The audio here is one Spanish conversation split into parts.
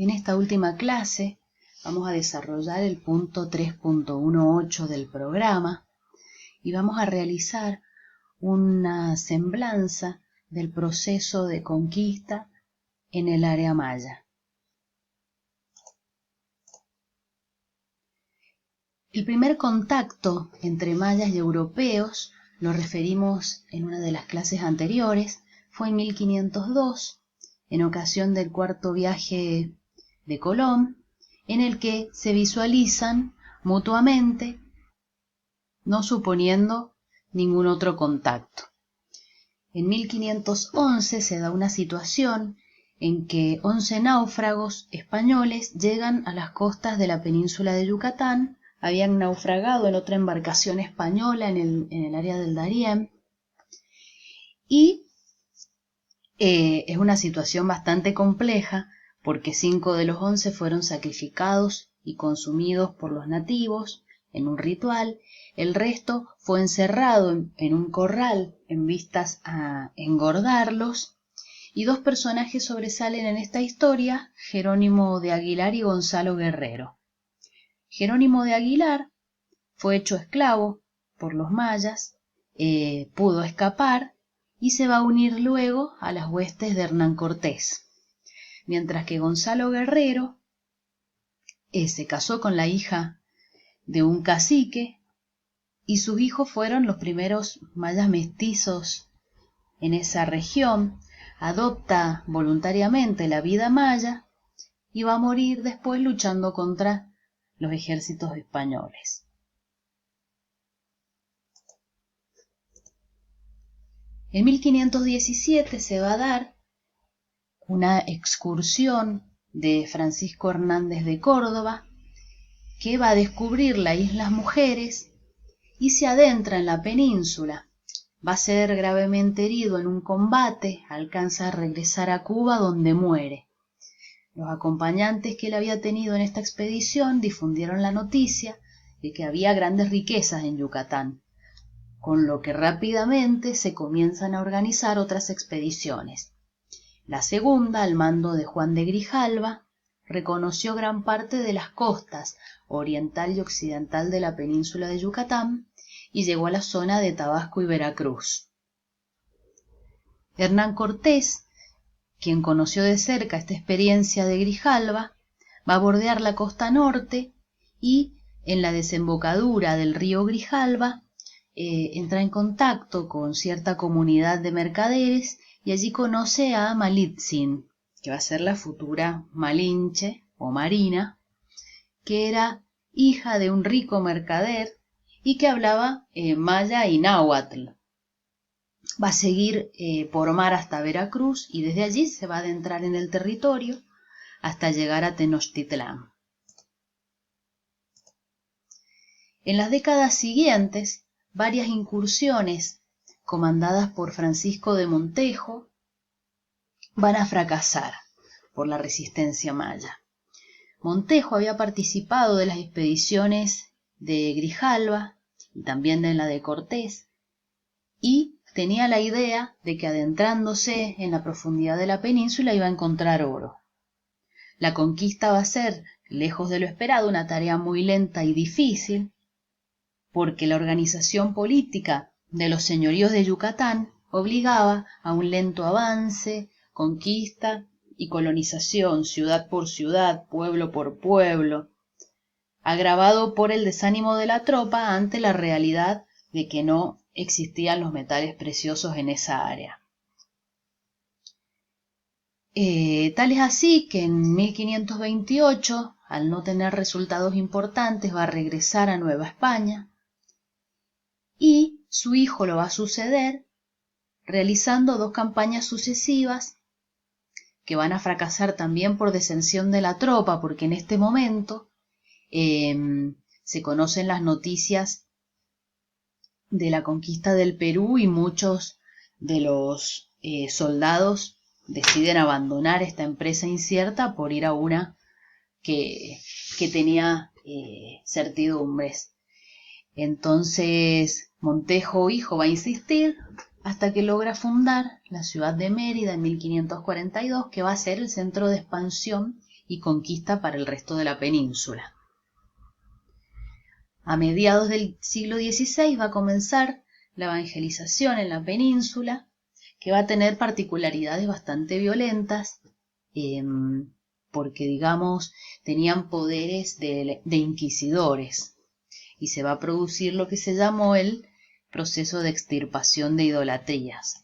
En esta última clase vamos a desarrollar el punto 3.18 del programa y vamos a realizar una semblanza del proceso de conquista en el área maya. El primer contacto entre mayas y europeos, lo referimos en una de las clases anteriores, fue en 1502, en ocasión del cuarto viaje de Colón, en el que se visualizan mutuamente, no suponiendo ningún otro contacto. En 1511 se da una situación en que 11 náufragos españoles llegan a las costas de la península de Yucatán. Habían naufragado en otra embarcación española en el área del Darién, y es una situación bastante compleja porque 5 de los 11 fueron sacrificados y consumidos por los nativos en un ritual. El resto fue encerrado en un corral en vistas a engordarlos, y 2 personajes sobresalen en esta historia: Jerónimo de Aguilar y Gonzalo Guerrero. Jerónimo de Aguilar fue hecho esclavo por los mayas, pudo escapar y se va a unir luego a las huestes de Hernán Cortés, mientras que Gonzalo Guerrero se casó con la hija de un cacique y sus hijos fueron los primeros mayas mestizos en esa región. Adopta voluntariamente la vida maya y va a morir después luchando contra los ejércitos españoles. En 1517 se va a dar una excursión de Francisco Hernández de Córdoba, que va a descubrir las Islas Mujeres y se adentra en la península. Va a ser gravemente herido en un combate, alcanza a regresar a Cuba, donde muere. Los acompañantes que él había tenido en esta expedición difundieron la noticia de que había grandes riquezas en Yucatán, con lo que rápidamente se comienzan a organizar otras expediciones. La segunda, al mando de Juan de Grijalva, reconoció gran parte de las costas oriental y occidental de la península de Yucatán y llegó a la zona de Tabasco y Veracruz. Hernán Cortés, quien conoció de cerca esta experiencia de Grijalva, va a bordear la costa norte y en la desembocadura del río Grijalva entra en contacto con cierta comunidad de mercaderes y allí conoce a Malitzin, que va a ser la futura Malinche o Marina, que era hija de un rico mercader y que hablaba maya y náhuatl. Va a seguir por mar hasta Veracruz y desde allí se va a adentrar en el territorio hasta llegar a Tenochtitlán. En las décadas siguientes, varias incursiones comandadas por Francisco de Montejo van a fracasar por la resistencia maya. Montejo había participado de las expediciones de Grijalva y también de la de Cortés, y tenía la idea de que adentrándose en la profundidad de la península iba a encontrar oro. La conquista va a ser, lejos de lo esperado, una tarea muy lenta y difícil, porque la organización política de los señoríos de Yucatán obligaba a un lento avance, conquista y colonización, ciudad por ciudad, pueblo por pueblo, agravado por el desánimo de la tropa ante la realidad de que no existían los metales preciosos en esa área. Tal es así que en 1528, al no tener resultados importantes, va a regresar a Nueva España y su hijo lo va a suceder realizando 2 campañas sucesivas que van a fracasar también por deserción de la tropa, porque en este momento se conocen las noticias de la conquista del Perú y muchos de los soldados deciden abandonar esta empresa incierta por ir a una que tenía certidumbres. Entonces Montejo hijo va a insistir hasta que logra fundar la ciudad de Mérida en 1542, que va a ser el centro de expansión y conquista para el resto de la península. A mediados del siglo XVI va a comenzar la evangelización en la península, que va a tener particularidades bastante violentas, porque, digamos, tenían poderes de inquisidores, y se va a producir lo que se llamó el proceso de extirpación de idolatrías.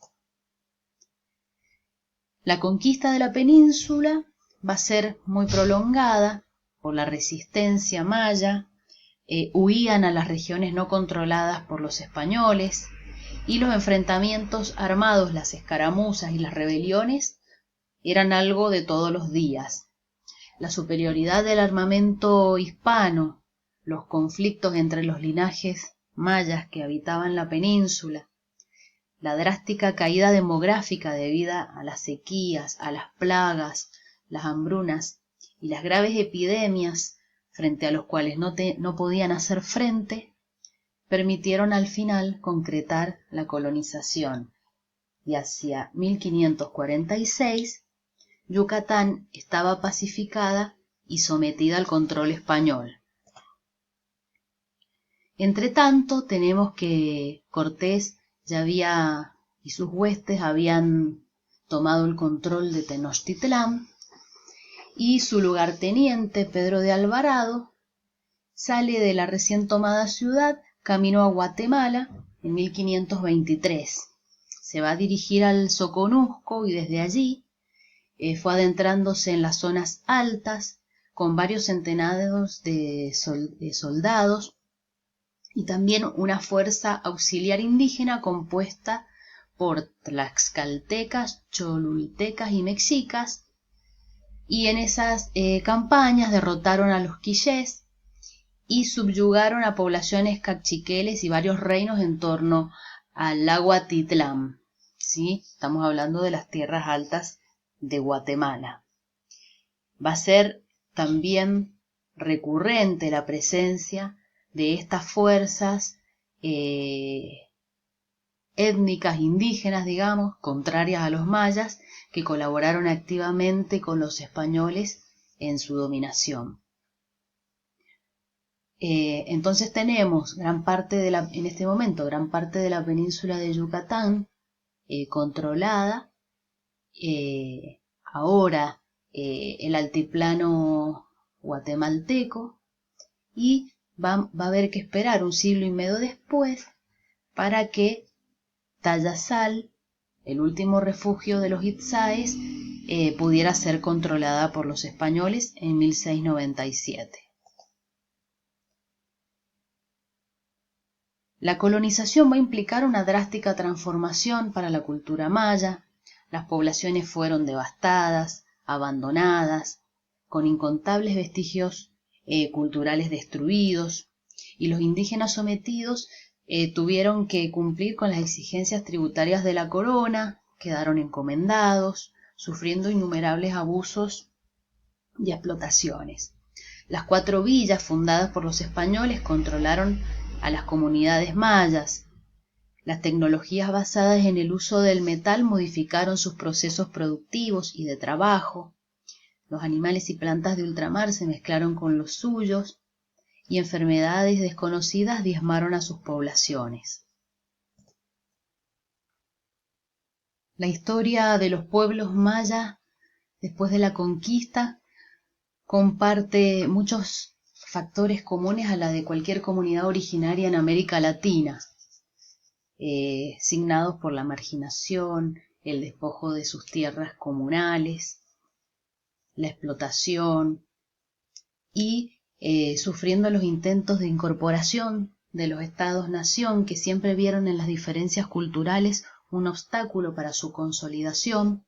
La conquista de la península va a ser muy prolongada por la resistencia maya. Huían a las regiones no controladas por los españoles, y los enfrentamientos armados, las escaramuzas y las rebeliones eran algo de todos los días. La superioridad del armamento hispano, los conflictos entre los linajes mayas que habitaban la península, la drástica caída demográfica debido a las sequías, a las plagas, las hambrunas y las graves epidemias frente a los cuales no podían hacer frente, permitieron al final concretar la colonización, y hacia 1546 Yucatán estaba pacificada y sometida al control español. Entretanto, tenemos que Cortés y sus huestes habían tomado el control de Tenochtitlán, y su lugarteniente, Pedro de Alvarado, sale de la recién tomada ciudad camino a Guatemala en 1523. Se va a dirigir al Soconusco y desde allí fue adentrándose en las zonas altas con varios centenares de soldados y también una fuerza auxiliar indígena compuesta por tlaxcaltecas, cholultecas y mexicas, y en esas campañas derrotaron a los quillés y subyugaron a poblaciones cachiqueles y varios reinos en torno al lago Atitlán. ¿Sí? Estamos hablando de las tierras altas de Guatemala. Va a ser también recurrente la presencia de estas fuerzas étnicas indígenas, digamos, contrarias a los mayas, que colaboraron activamente con los españoles en su dominación. Entonces tenemos en este momento gran parte de la península de Yucatán controlada. Ahora el altiplano guatemalteco, y va a haber que esperar un siglo y medio después para que Tayasal, el último refugio de los Itzáes, pudiera ser controlada por los españoles en 1697. La colonización va a implicar una drástica transformación para la cultura maya. Las poblaciones fueron devastadas, abandonadas, con incontables vestigios culturales destruidos, y los indígenas sometidos tuvieron que cumplir con las exigencias tributarias de la corona, quedaron encomendados, sufriendo innumerables abusos y explotaciones. Las 4 villas fundadas por los españoles controlaron a las comunidades mayas. Las tecnologías basadas en el uso del metal modificaron sus procesos productivos y de trabajo. Los animales y plantas de ultramar se mezclaron con los suyos, y enfermedades desconocidas diezmaron a sus poblaciones. La historia de los pueblos mayas después de la conquista comparte muchos factores comunes a la de cualquier comunidad originaria en América Latina, signados por la marginación, el despojo de sus tierras comunales, la explotación y sufriendo los intentos de incorporación de los estados-nación, que siempre vieron en las diferencias culturales un obstáculo para su consolidación,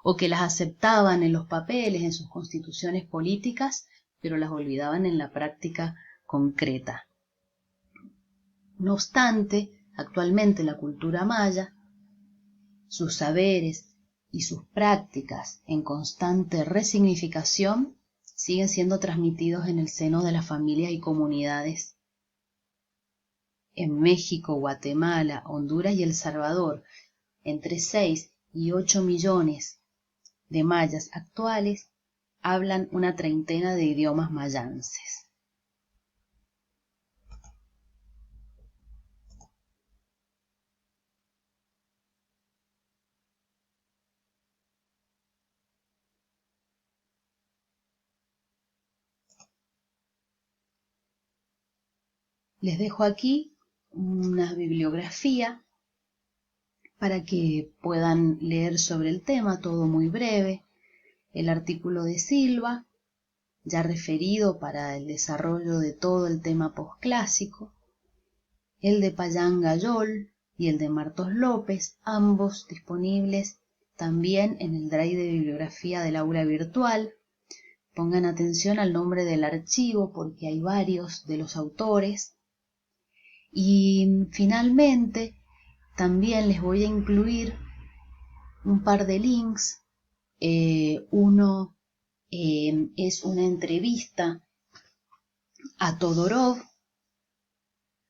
o que las aceptaban en los papeles, en sus constituciones políticas, pero las olvidaban en la práctica concreta. No obstante, actualmente la cultura maya, sus saberes y sus prácticas en constante resignificación siguen siendo transmitidos en el seno de las familias y comunidades. En México, Guatemala, Honduras y El Salvador, entre 6 y 8 millones de mayas actuales hablan una treintena de idiomas mayances. Les dejo aquí una bibliografía para que puedan leer sobre el tema, todo muy breve. El artículo de Silva, ya referido para el desarrollo de todo el tema posclásico, el de Payán Gayol y el de Martos López, ambos disponibles también en el drive de bibliografía del aula virtual. Pongan atención al nombre del archivo porque hay varios de los autores. Y finalmente también les voy a incluir un par de links. Uno es una entrevista a Todorov,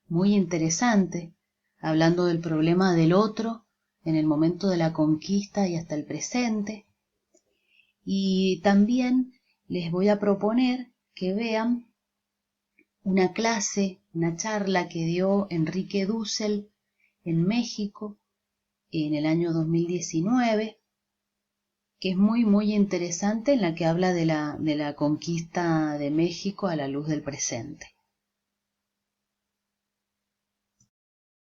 muy interesante, hablando del problema del otro en el momento de la conquista y hasta el presente. Y también les voy a proponer que vean una clase, una charla que dio Enrique Dussel en México en el año 2019, que es muy interesante, en la que habla de la conquista de México a la luz del presente.